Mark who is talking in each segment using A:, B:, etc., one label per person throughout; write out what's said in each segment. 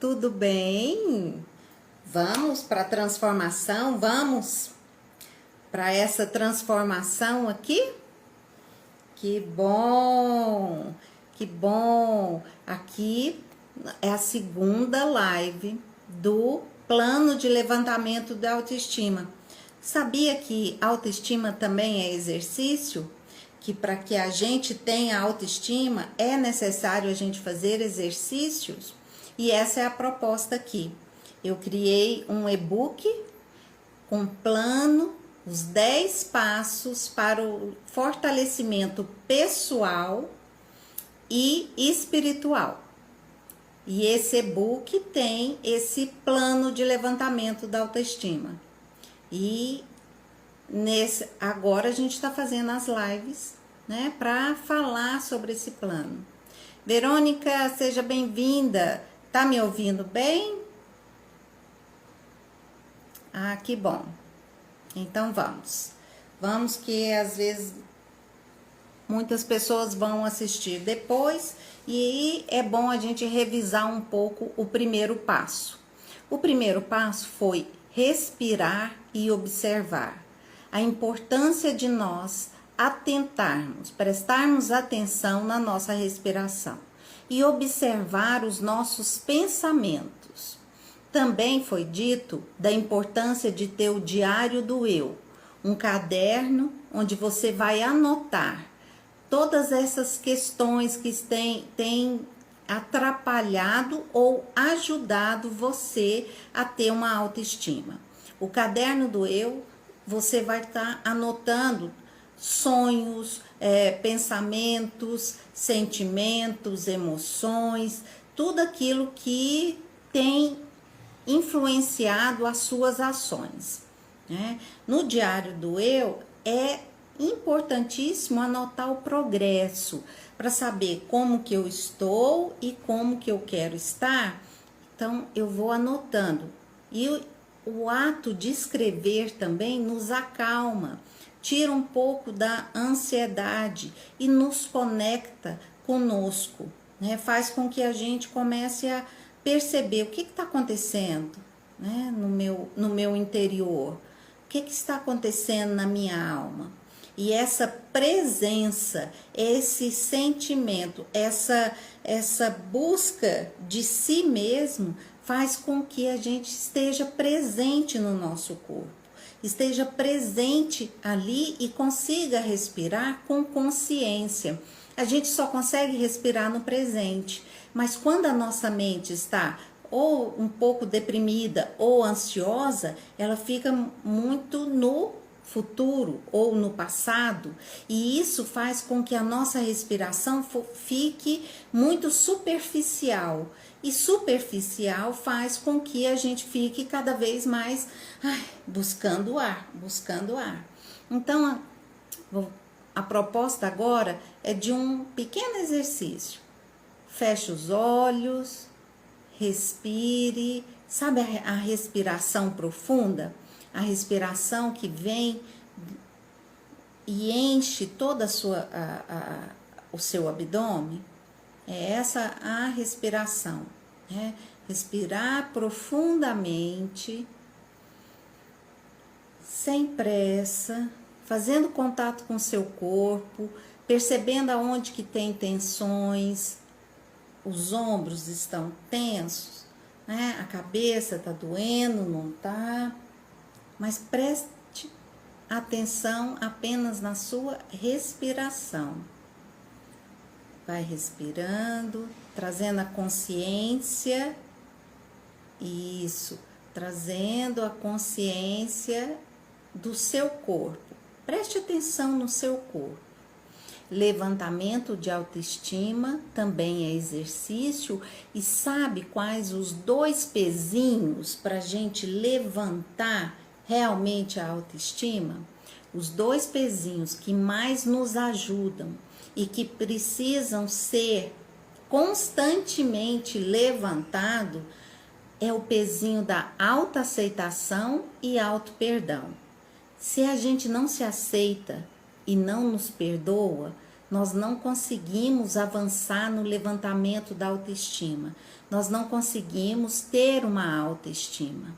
A: tudo bem? Vamos para a transformação? Vamos para essa transformação aqui? Que bom! Que bom! Aqui é a segunda live do plano de levantamento da autoestima. Sabia que autoestima também é exercício? Que para que a gente tenha autoestima é necessário a gente fazer exercícios? E essa é a proposta aqui. Eu criei um e-book com plano, os 10 passos para o fortalecimento pessoal e espiritual. E esse e-book tem esse plano de levantamento da autoestima. E agora a gente está fazendo as lives, né, para falar sobre esse plano. Verônica, seja bem-vinda. Tá me ouvindo bem? Ah, que bom. Então vamos. Vamos que às vezes muitas pessoas vão assistir depois e é bom a gente revisar um pouco o primeiro passo. O primeiro passo foi respirar e observar. A importância de nós atentarmos, prestarmos atenção na nossa respiração e observar os nossos pensamentos. Também foi dito da importância de ter o diário do eu, um caderno onde você vai anotar todas essas questões que têm atrapalhado ou ajudado você a ter uma autoestima. O caderno do eu, você vai estar anotando sonhos, pensamentos, sentimentos, emoções, tudo aquilo que tem influenciado as suas ações, né? No diário do eu é importantíssimo anotar o progresso para saber como que eu estou e como que eu quero estar. Então eu vou anotando e o ato de escrever também nos acalma, tira um pouco da ansiedade e nos conecta conosco, né? Faz com que a gente comece a perceber o que está acontecendo, né, no meu interior, o que está acontecendo na minha alma. E essa presença, esse sentimento, essa busca de si mesmo faz com que a gente esteja presente no nosso corpo, esteja presente ali e consiga respirar com consciência. A gente só consegue respirar no presente, mas quando a nossa mente está ou um pouco deprimida ou ansiosa, ela fica muito no futuro ou no passado, e isso faz com que a nossa respiração fique muito superficial, e superficial faz com que a gente fique cada vez mais buscando ar. Então a proposta agora é de um pequeno exercício. Feche os olhos, respire, sabe a respiração profunda? A respiração que vem e enche toda o seu abdômen. É essa a respiração, né? Respirar profundamente, sem pressa, fazendo contato com o seu corpo, percebendo aonde que tem tensões, os ombros estão tensos, né? A cabeça está doendo, não está? Mas preste atenção apenas na sua respiração. Vai respirando, trazendo a consciência, isso, trazendo a consciência do seu corpo. Preste atenção no seu corpo. Levantamento de autoestima também é exercício. E sabe quais os 2 pezinhos para a gente levantar realmente a autoestima? Os 2 pezinhos que mais nos ajudam e que precisam ser constantemente levantado é o pezinho da autoaceitação e auto-perdão. Se a gente não se aceita e não nos perdoa, nós não conseguimos avançar no levantamento da autoestima. Nós não conseguimos ter uma autoestima.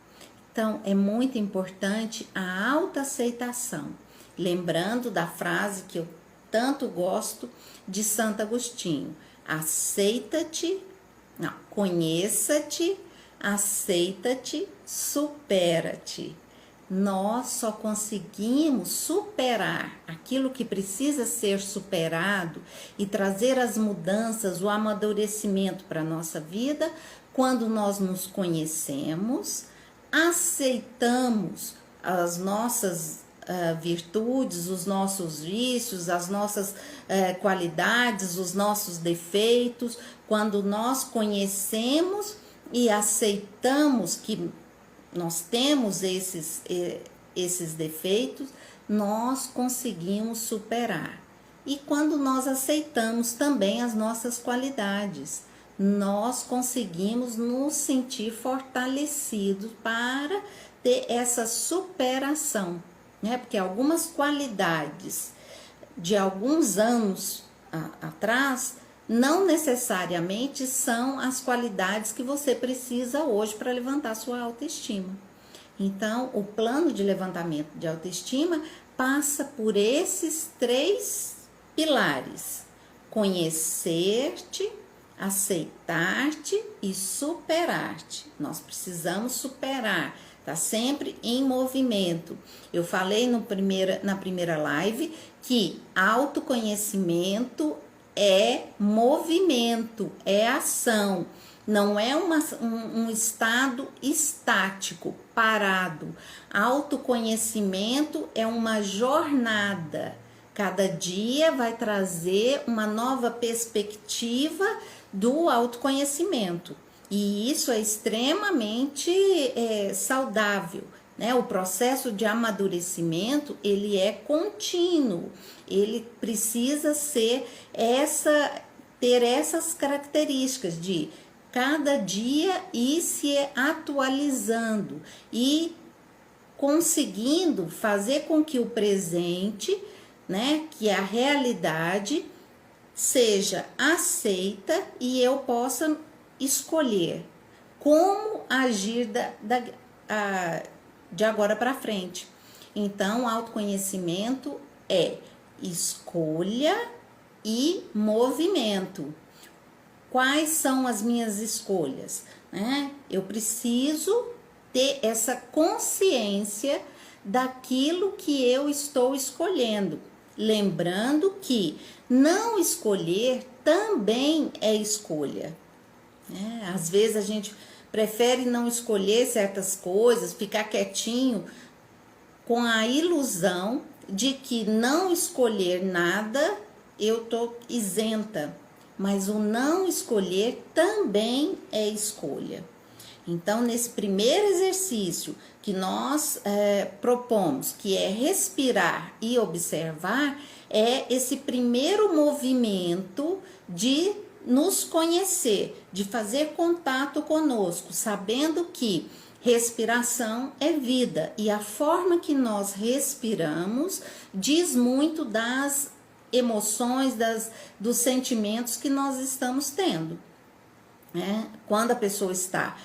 A: Então, é muito importante a autoaceitação. Lembrando da frase que eu tanto gosto de Santo Agostinho: aceita-te, não, conheça-te, aceita-te, supera-te. Nós só conseguimos superar aquilo que precisa ser superado e trazer as mudanças, o amadurecimento para a nossa vida quando nós nos conhecemos, aceitamos as nossas virtudes, os nossos vícios, as nossas qualidades, os nossos defeitos. Quando nós conhecemos e aceitamos que nós temos esses defeitos, nós conseguimos superar. E quando nós aceitamos também as nossas qualidades, nós conseguimos nos sentir fortalecidos para ter essa superação, né? Porque algumas qualidades de alguns anos atrás não necessariamente são as qualidades que você precisa hoje para levantar sua autoestima. Então, o plano de levantamento de autoestima passa por esses 3 pilares: conhecer-te, aceitar-te e superar-te. Nós precisamos superar, tá sempre em movimento. Eu falei na primeira live que autoconhecimento é movimento, é ação, não é um estado estático, parado. Autoconhecimento é uma jornada. Cada dia vai trazer uma nova perspectiva do autoconhecimento. E isso é extremamente saudável, né? O processo de amadurecimento, ele é contínuo. Ele precisa ter essas características de cada dia ir se atualizando e conseguindo fazer com que o presente, né, que a realidade seja aceita e eu possa escolher como agir de agora para frente. Então, autoconhecimento é escolha e movimento. Quais são as minhas escolhas, né? Eu preciso ter essa consciência daquilo que eu estou escolhendo. Lembrando que não escolher também é escolha. Às vezes a gente prefere não escolher certas coisas, ficar quietinho com a ilusão de que não escolher nada eu tô isenta, mas o não escolher também é escolha. Então, nesse primeiro exercício que nós propomos, que é respirar e observar, é esse primeiro movimento de nos conhecer, de fazer contato conosco, sabendo que respiração é vida e a forma que nós respiramos diz muito das emoções, dos sentimentos que nós estamos tendo. Quando a pessoa está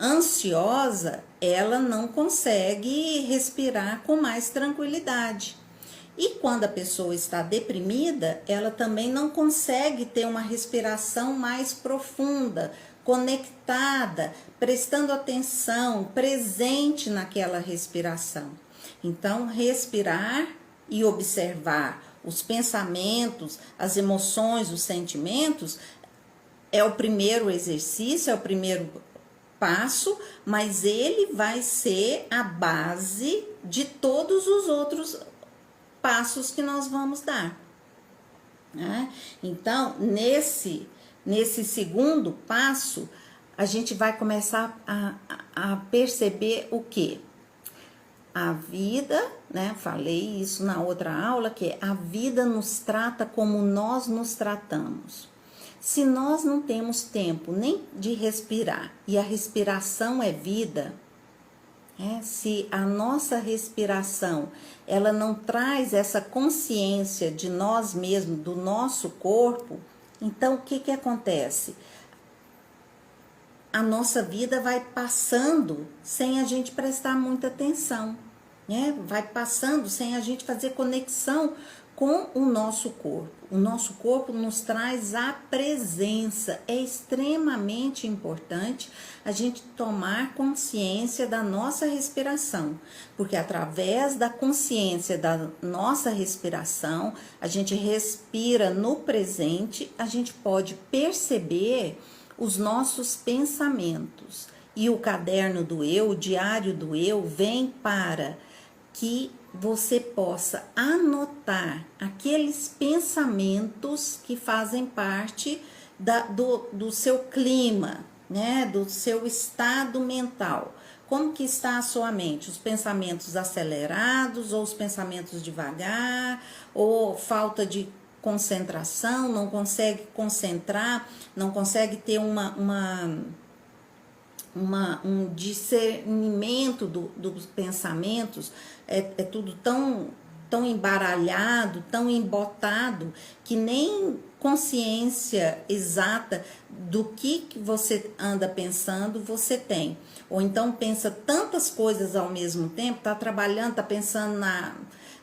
A: ansiosa, ela não consegue respirar com mais tranquilidade. E quando a pessoa está deprimida, ela também não consegue ter uma respiração mais profunda, conectada, prestando atenção, presente naquela respiração. Então, respirar e observar os pensamentos, as emoções, os sentimentos é o primeiro exercício, é o primeiro passo, mas ele vai ser a base de todos os outros passos que nós vamos dar, né? Então, nesse segundo passo, a gente vai começar a perceber o quê? A vida, né? Falei isso na outra aula, que a vida nos trata como nós nos tratamos. Se nós não temos tempo nem de respirar, e a respiração é vida, Se a nossa respiração ela não traz essa consciência de nós mesmos, do nosso corpo, então o que acontece? A nossa vida vai passando sem a gente prestar muita atenção, né? Vai passando sem a gente fazer conexão com o nosso corpo. O nosso corpo nos traz a presença. É extremamente importante a gente tomar consciência da nossa respiração, porque através da consciência da nossa respiração, a gente respira no presente, a gente pode perceber os nossos pensamentos. E o caderno do eu, o diário do eu, vem para que você possa anotar aqueles pensamentos que fazem parte do seu clima, né? Do seu estado mental. Como que está a sua mente? Os pensamentos acelerados ou os pensamentos devagar, ou falta de concentração, não consegue concentrar, não consegue ter um discernimento dos pensamentos, é tudo tão embaralhado, tão embotado, que nem consciência exata do que você anda pensando você tem. Ou então pensa tantas coisas ao mesmo tempo, tá trabalhando, tá pensando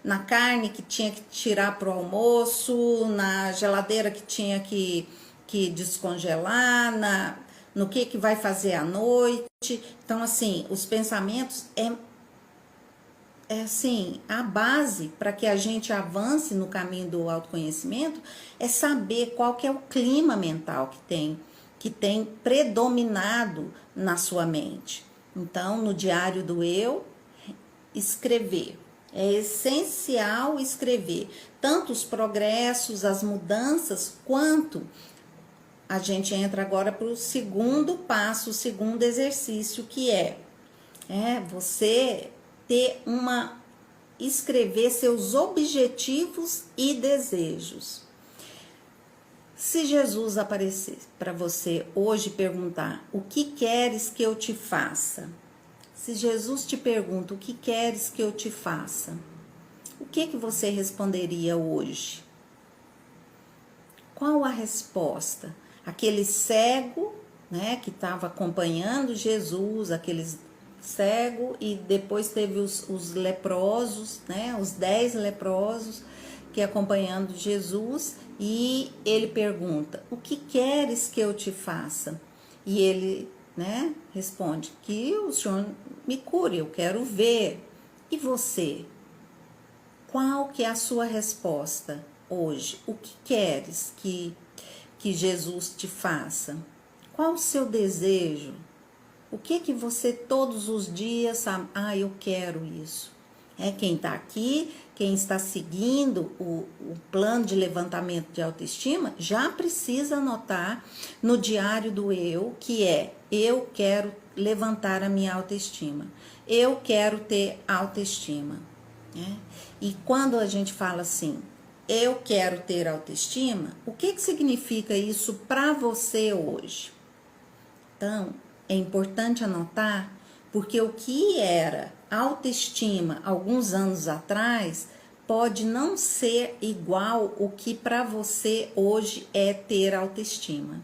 A: na carne que tinha que tirar para o almoço, na geladeira que tinha que descongelar, no que vai fazer à noite. Então, assim, os pensamentos é assim, a base para que a gente avance no caminho do autoconhecimento é saber qual que é o clima mental que tem predominado na sua mente. Então, no diário do eu, escrever. É essencial escrever tanto os progressos, as mudanças, quanto a gente entra agora para o segundo passo, o segundo exercício, que é você escrever seus objetivos e desejos. Se Jesus aparecer para você hoje e perguntar: o que queres que eu te faça? Se Jesus te pergunta: o que queres que eu te faça? O que você responderia hoje? Qual a resposta? Aquele cego, né, que estava acompanhando Jesus, aquele cego, e depois teve os leprosos, né, os 10 leprosos que acompanhando Jesus, e ele pergunta: o que queres que eu te faça? E ele, né, responde: que o Senhor me cure, eu quero ver. E você? Qual que é a sua resposta hoje? O que queres que Jesus te faça? Qual o seu desejo? O que você todos os dias sabe? Eu quero isso. Quem está aqui, quem está seguindo o plano de levantamento de autoestima, já precisa anotar no diário do eu, que é: eu quero levantar a minha autoestima. Eu quero ter autoestima. E quando a gente fala assim: eu quero ter autoestima, o que significa isso para você hoje? Então, é importante anotar, porque o que era autoestima alguns anos atrás pode não ser igual o que para você hoje é ter autoestima.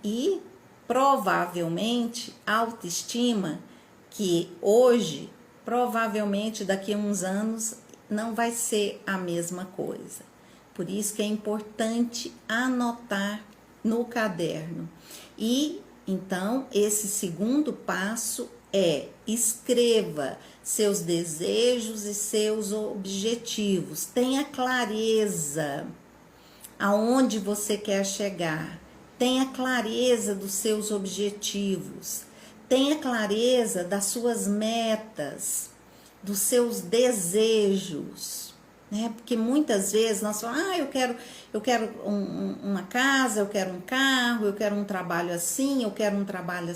A: E provavelmente a autoestima que hoje, provavelmente daqui a uns anos, não vai ser a mesma coisa. Por isso que é importante anotar no caderno. E então esse segundo passo é: escreva seus desejos e seus objetivos. Tenha clareza aonde você quer chegar. Tenha clareza dos seus objetivos. Tenha clareza das suas metas, dos seus desejos, né? Porque muitas vezes nós falamos: eu quero uma casa, eu quero um carro, eu quero um trabalho assim, eu quero um trabalho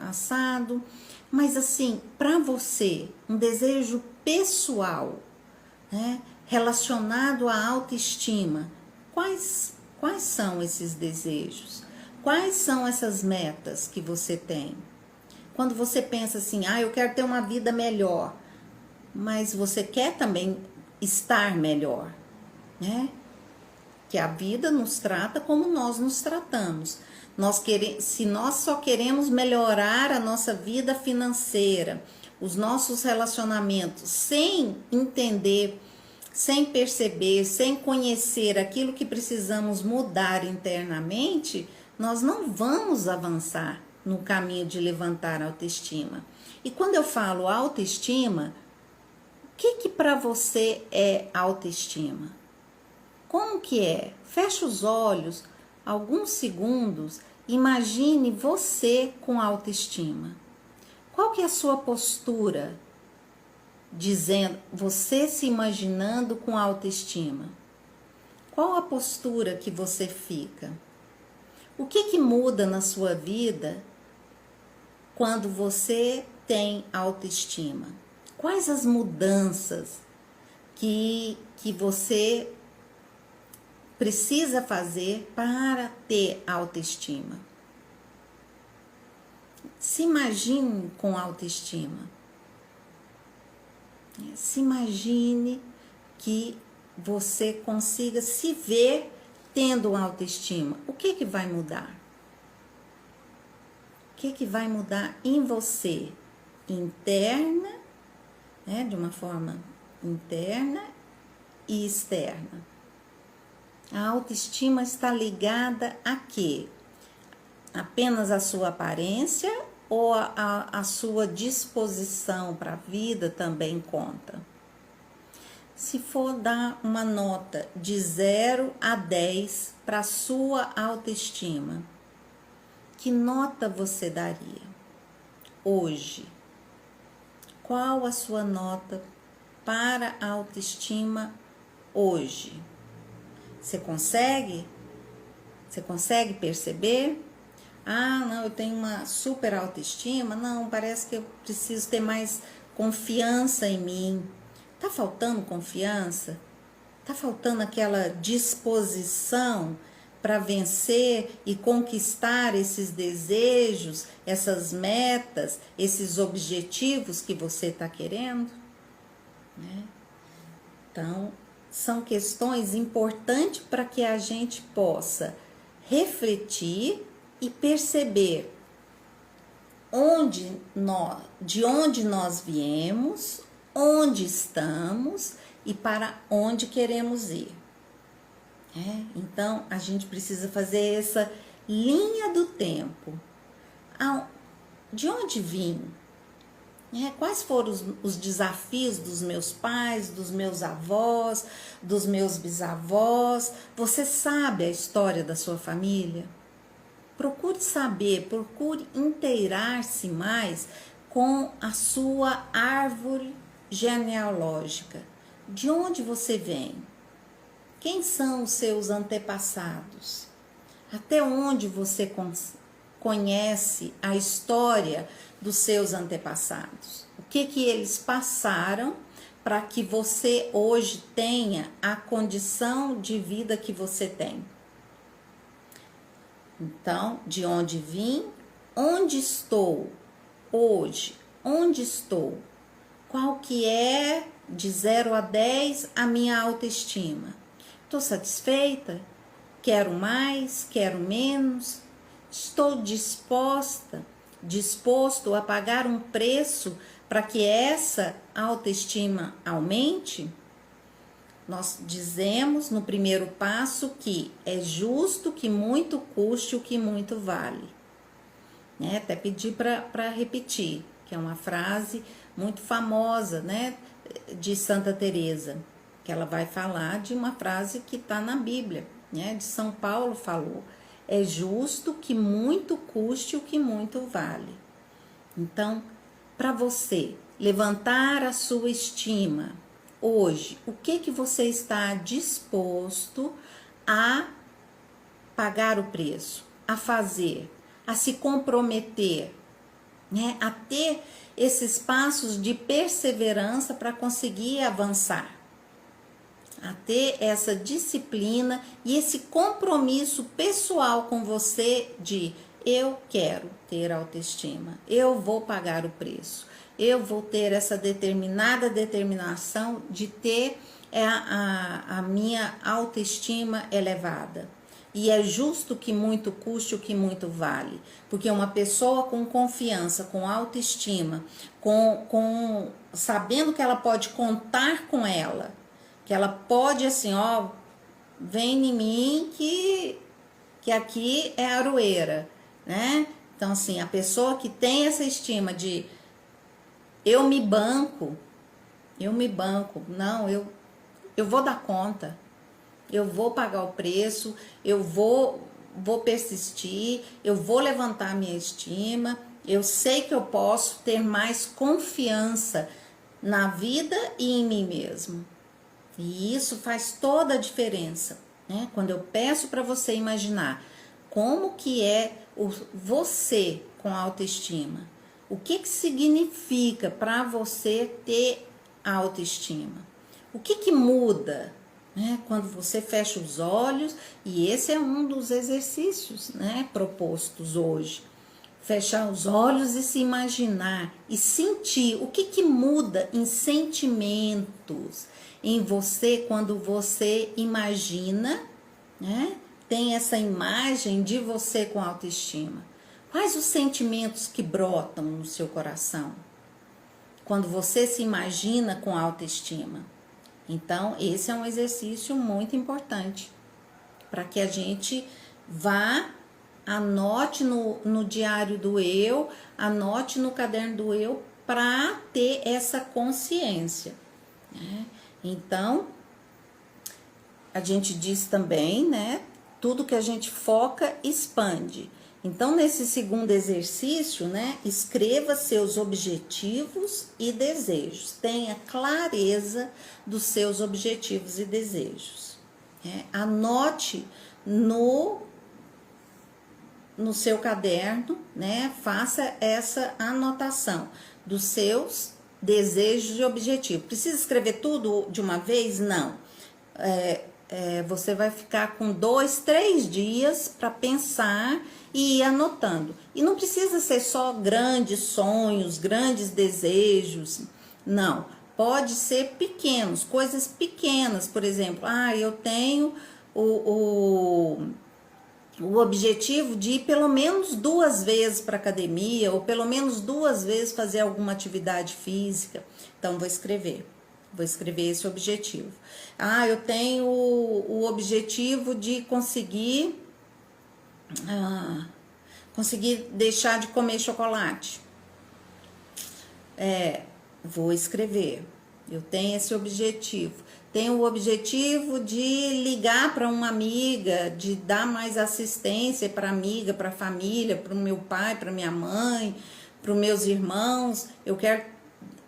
A: assado. Mas assim, para você, um desejo pessoal, né, relacionado à autoestima, quais são esses desejos? Quais são essas metas que você tem? Quando você pensa assim, eu quero ter uma vida melhor, mas você quer também estar melhor, né? Que a vida nos trata como nós nos tratamos. Se nós só queremos melhorar a nossa vida financeira, os nossos relacionamentos, sem entender, sem perceber, sem conhecer aquilo que precisamos mudar internamente, nós não vamos avançar no caminho de levantar a autoestima. E quando eu falo autoestima, o que para você é autoestima? Como que é? Feche os olhos, alguns segundos, imagine você com autoestima. Qual que é a sua postura? Dizendo, você se imaginando com autoestima. Qual a postura que você fica? O que muda na sua vida quando você tem autoestima? Quais as mudanças que você precisa fazer para ter autoestima? Se imagine com autoestima. Se imagine que você consiga se ver tendo autoestima. O que vai mudar? O que vai mudar em você? Interna, né, de uma forma interna e externa. A autoestima está ligada a quê? Apenas a sua aparência ou a sua disposição para a vida também conta? Se for dar uma nota de 0 a 10 para a sua autoestima, que nota você daria hoje? Qual a sua nota para a autoestima hoje? Você consegue? Você consegue perceber? Não, eu tenho uma super autoestima. Não, parece que eu preciso ter mais confiança em mim. Tá faltando confiança? Tá faltando aquela disposição para vencer e conquistar esses desejos, essas metas, esses objetivos que você está querendo? Né? Então, são questões importantes para que a gente possa refletir e perceber de onde nós viemos, onde estamos e para onde queremos ir. Então, a gente precisa fazer essa linha do tempo. De onde vim? Quais foram os desafios dos meus pais, dos meus avós, dos meus bisavós? Você sabe a história da sua família? Procure saber, procure inteirar-se mais com a sua árvore genealógica. De onde você vem? Quem são os seus antepassados? Até onde você conhece a história dos seus antepassados? O que eles passaram para que você hoje tenha a condição de vida que você tem? Então, de onde vim? Onde estou hoje? Onde estou? Qual que é, de 0 a 10, a minha autoestima? Estou satisfeita? Quero mais? Quero menos? Estou disposto a pagar um preço para que essa autoestima aumente? Nós dizemos no primeiro passo que é justo que muito custe o que muito vale. Até pedi para repetir, que é uma frase muito famosa, de Santa Teresa, que ela vai falar de uma frase que está na Bíblia, de São Paulo falou: é justo que muito custe o que muito vale. Então, para você levantar a sua estima hoje, o que você está disposto a pagar o preço, a fazer, a se comprometer, a ter esses passos de perseverança para conseguir avançar, a ter essa disciplina e esse compromisso pessoal com você de eu quero ter autoestima, eu vou pagar o preço, eu vou ter essa determinada determinação de ter a minha autoestima elevada. E é justo que muito custe o que muito vale. Porque uma pessoa com confiança, com autoestima, sabendo que ela pode contar com ela, que ela pode assim, ó, vem em mim que aqui é aroeira, né? Então assim, a pessoa que tem essa estima de eu me banco, não, eu vou dar conta. Eu vou pagar o preço, eu vou persistir, eu vou levantar minha estima, eu sei que eu posso ter mais confiança na vida e em mim mesmo. E isso faz toda a diferença, né? Quando eu peço para você imaginar como que é você com autoestima, o que significa para você ter autoestima? O que muda? Quando você fecha os olhos, e esse é um dos exercícios, né, propostos hoje. Fechar os olhos e se imaginar e sentir o que muda em sentimentos em você quando você imagina, né, tem essa imagem de você com autoestima. Quais os sentimentos que brotam no seu coração quando você se imagina com autoestima? Então, esse é um exercício muito importante para que a gente vá, anote no diário do eu, anote no caderno do eu para ter essa consciência, né? Então, a gente diz também, né? Tudo que a gente foca expande. Então, nesse segundo exercício, né, escreva seus objetivos e desejos. Tenha clareza dos seus objetivos e desejos. Anote no seu caderno, né, faça essa anotação dos seus desejos e objetivos. Precisa escrever tudo de uma vez? Não. Você vai ficar com 2, 3 dias para pensar e ir anotando. E não precisa ser só grandes sonhos, grandes desejos, não. Pode ser pequenos, coisas pequenas, por exemplo. Eu tenho o objetivo de ir pelo menos 2 vezes para academia, ou pelo menos 2 vezes fazer alguma atividade física. Então, vou escrever esse objetivo. Eu tenho o objetivo de conseguir deixar de comer chocolate. Vou escrever. Eu tenho esse objetivo. Tenho o objetivo de ligar para uma amiga, de dar mais assistência para amiga, para família, para o meu pai, para minha mãe, para os meus irmãos. Eu quero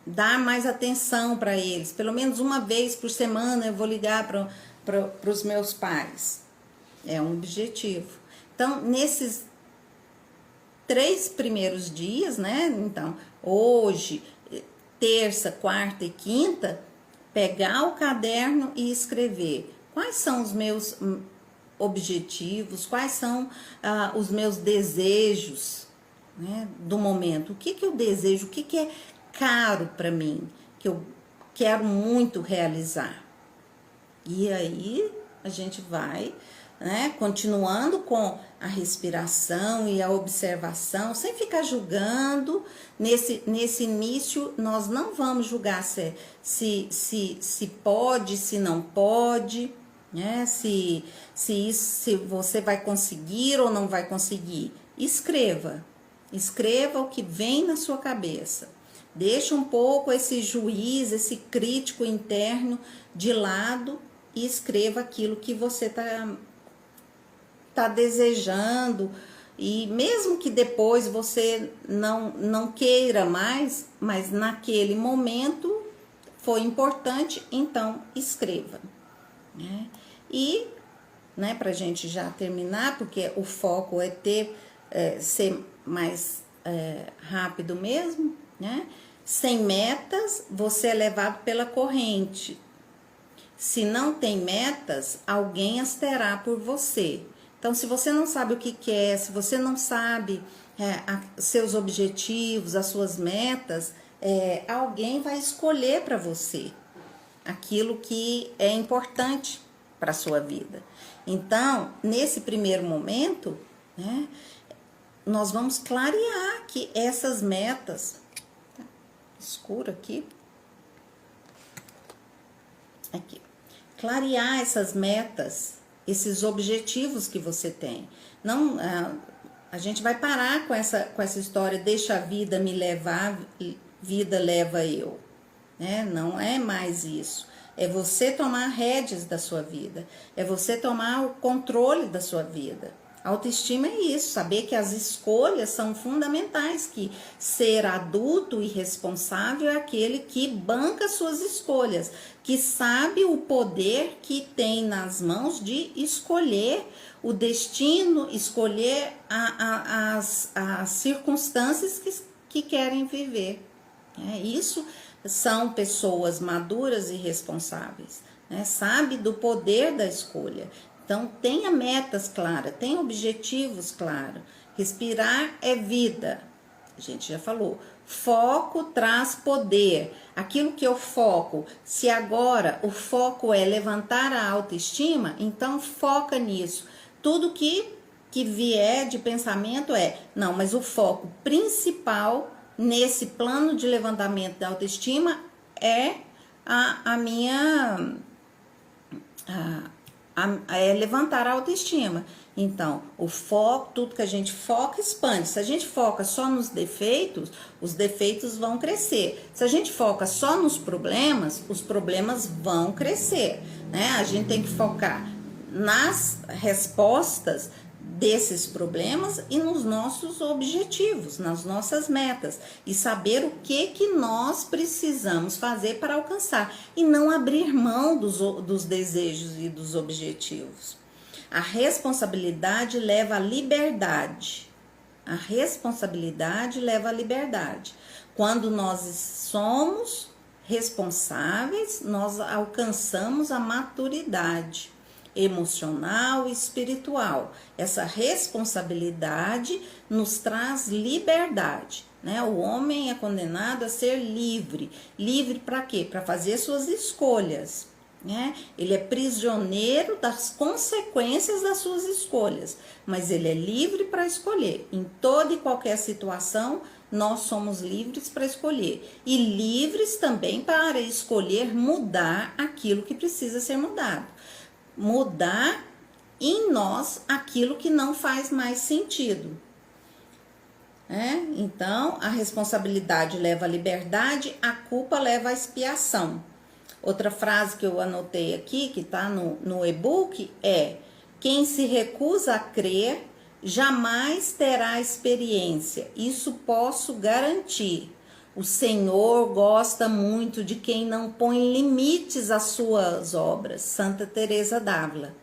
A: dar mais atenção para eles. Pelo menos uma vez por semana eu vou ligar para os meus pais. É um objetivo. Então, nesses 3 primeiros dias, né? Então, hoje, terça, quarta e quinta, pegar o caderno e escrever quais são os meus objetivos, quais são os meus desejos, né, do momento. O que eu desejo, o que é caro para mim, que eu quero muito realizar. E aí a gente vai, né, continuando com a respiração e a observação, sem ficar julgando. Nesse início, nós não vamos julgar se pode, se não pode, né? Se você vai conseguir ou não vai conseguir. Escreva o que vem na sua cabeça. Deixa um pouco esse juiz, esse crítico interno de lado e escreva aquilo que você tá desejando. E mesmo que depois você não queira mais, mas naquele momento foi importante, então escreva, né? E, né, pra gente já terminar, porque o foco é ser mais rápido mesmo, né? Sem metas, você é levado pela corrente. Se não tem metas, alguém as terá por você. Então, se você não sabe o que quer, se você não sabe seus objetivos, as suas metas, alguém vai escolher para você aquilo que é importante para a sua vida. Então, nesse primeiro momento, né, nós vamos clarear que essas metas, tá escuro aqui, clarear essas metas, esses objetivos que você tem. Não, a gente vai parar com essa história, deixa a vida me levar, vida leva eu. Não é mais isso. É você tomar rédeas da sua vida. É você tomar o controle da sua vida. Autoestima é isso, saber que as escolhas são fundamentais, que ser adulto e responsável é aquele que banca suas escolhas, que sabe o poder que tem nas mãos de escolher o destino, escolher as circunstâncias que querem viver. Isso são pessoas maduras e responsáveis, né? Sabe do poder da escolha. Então, tenha metas claras, tenha objetivos claros. Respirar é vida. A gente já falou. Foco traz poder. Aquilo que eu foco, se agora o foco é levantar a autoestima, então foca nisso. Tudo que vier de pensamento não, mas o foco principal nesse plano de levantamento da autoestima é é levantar a autoestima. Então, o foco, tudo que a gente foca, expande. Se a gente foca só nos defeitos, os defeitos vão crescer. Se a gente foca só nos problemas, os problemas vão crescer, né? A gente tem que focar nas respostas desses problemas e nos nossos objetivos, nas nossas metas, e saber o que nós precisamos fazer para alcançar e não abrir mão dos desejos e dos objetivos. A responsabilidade leva à liberdade. A responsabilidade leva à liberdade. Quando nós somos responsáveis, nós alcançamos a maturidade emocional e espiritual. Essa responsabilidade nos traz liberdade, né? O homem é condenado a ser livre. Livre para quê? Para fazer suas escolhas, né? Ele é prisioneiro das consequências das suas escolhas, mas ele é livre para escolher. Em toda e qualquer situação, nós somos livres para escolher. E livres também para escolher mudar aquilo que precisa ser mudado. Mudar em nós aquilo que não faz mais sentido. Então, a responsabilidade leva à liberdade, a culpa leva à expiação. Outra frase que eu anotei aqui, que está no e-book, é: quem se recusa a crer jamais terá experiência, isso posso garantir. O Senhor gosta muito de quem não põe limites às suas obras. Santa Teresa d'Ávila.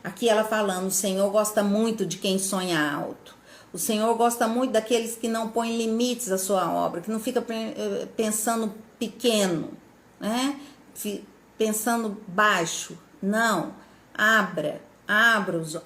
A: Aqui ela falando, o Senhor gosta muito de quem sonha alto. O Senhor gosta muito daqueles que não põem limites à sua obra, que não fica pensando pequeno, né? Pensando baixo. Não,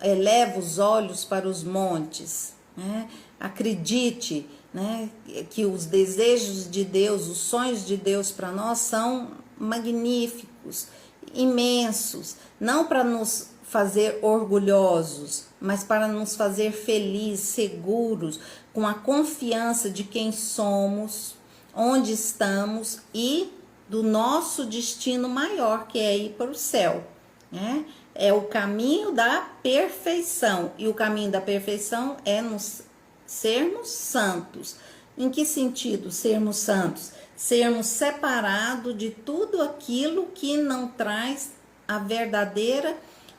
A: eleva os olhos para os montes, né? Acredite, né, que os desejos de Deus, os sonhos de Deus para nós são magníficos, imensos, não para nos fazer orgulhosos, mas para nos fazer felizes, seguros, com a confiança de quem somos, onde estamos e do nosso destino maior, que é ir para o céu, né? É o caminho da perfeição, e o caminho da perfeição é nos sermos santos. Em que sentido sermos santos? Sermos separados de tudo aquilo que não traz a verdadeira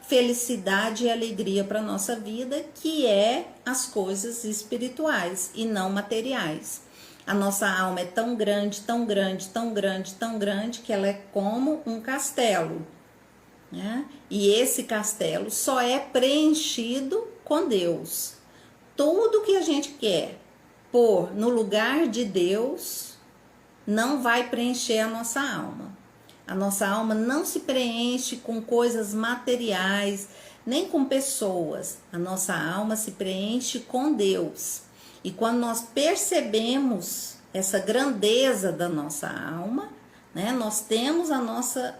A: felicidade e alegria para a nossa vida, que é as coisas espirituais e não materiais. A nossa alma é tão grande, tão grande, tão grande, tão grande, que ela é como um castelo, né? E esse castelo só é preenchido com Deus. Tudo que a gente quer pôr no lugar de Deus não vai preencher a nossa alma. A nossa alma não se preenche com coisas materiais, nem com pessoas. A nossa alma se preenche com Deus. E quando nós percebemos essa grandeza da nossa alma, né, nós temos a nossa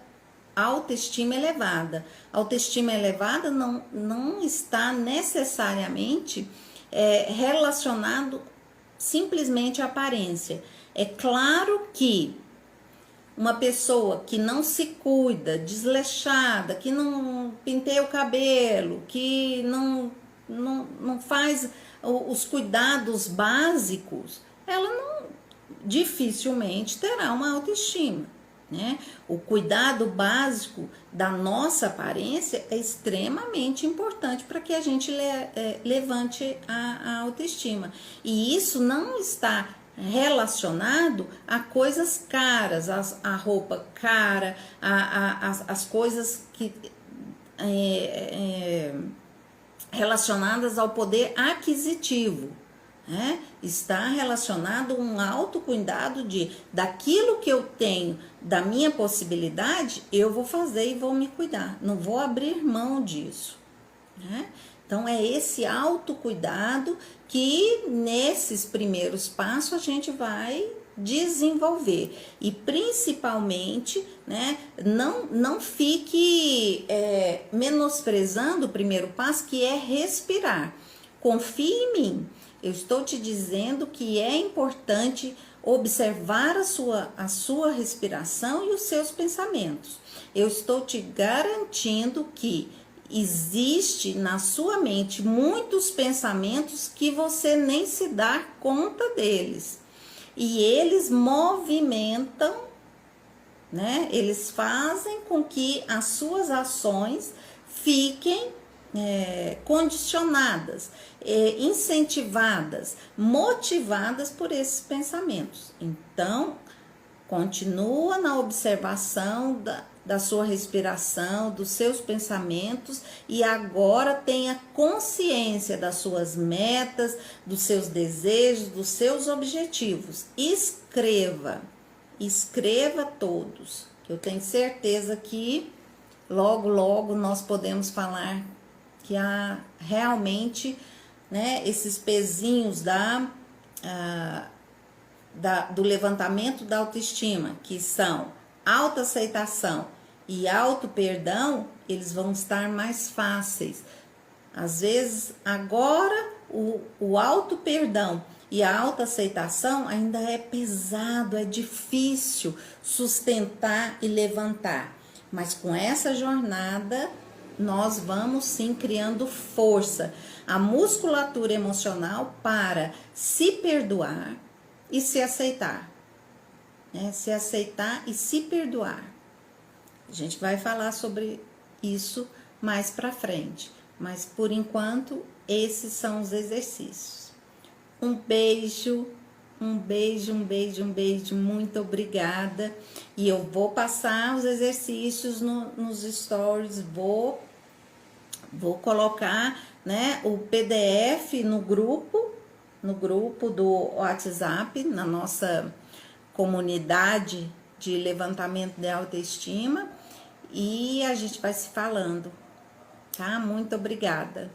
A: autoestima elevada. Autoestima elevada não está necessariamente relacionado simplesmente à aparência. É claro que uma pessoa que não se cuida, desleixada, que não penteia o cabelo, que não faz os cuidados básicos, ela não dificilmente terá uma autoestima, né? O cuidado básico da nossa aparência é extremamente importante para que a gente levante a autoestima. E isso não está relacionado a coisas caras, a roupa cara, as coisas que relacionadas ao poder aquisitivo, né? Está relacionado a um autocuidado daquilo que eu tenho, da minha possibilidade, eu vou fazer e vou me cuidar, não vou abrir mão disso, né? Então é esse autocuidado que nesses primeiros passos a gente vai desenvolver. E principalmente, né, não fique menosprezando o primeiro passo, que é respirar. Confie em mim. Eu estou te dizendo que é importante observar a sua respiração e os seus pensamentos. Eu estou te garantindo que existe na sua mente muitos pensamentos que você nem se dá conta deles. E eles movimentam, né? Eles fazem com que as suas ações fiquem condicionadas, incentivadas, motivadas por esses pensamentos. Então, continua na observação da sua respiração, dos seus pensamentos, e agora tenha consciência das suas metas, dos seus desejos, dos seus objetivos. Escreva todos, que eu tenho certeza que logo nós podemos falar que há realmente, né, esses pezinhos do levantamento da autoestima, que são autoaceitação e auto-perdão, eles vão estar mais fáceis. Às vezes, agora, o auto-perdão e a autoaceitação ainda é pesado, é difícil sustentar e levantar. Mas com essa jornada, nós vamos sim criando força, a musculatura emocional para se perdoar e se aceitar, né? Se aceitar e se perdoar. A gente vai falar sobre isso mais para frente, mas por enquanto esses são os exercícios. Um beijo, muito obrigada. E eu vou passar os exercícios nos stories, vou colocar, né, o PDF no grupo do WhatsApp, na nossa comunidade de levantamento de autoestima, e a gente vai se falando, tá? Muito obrigada.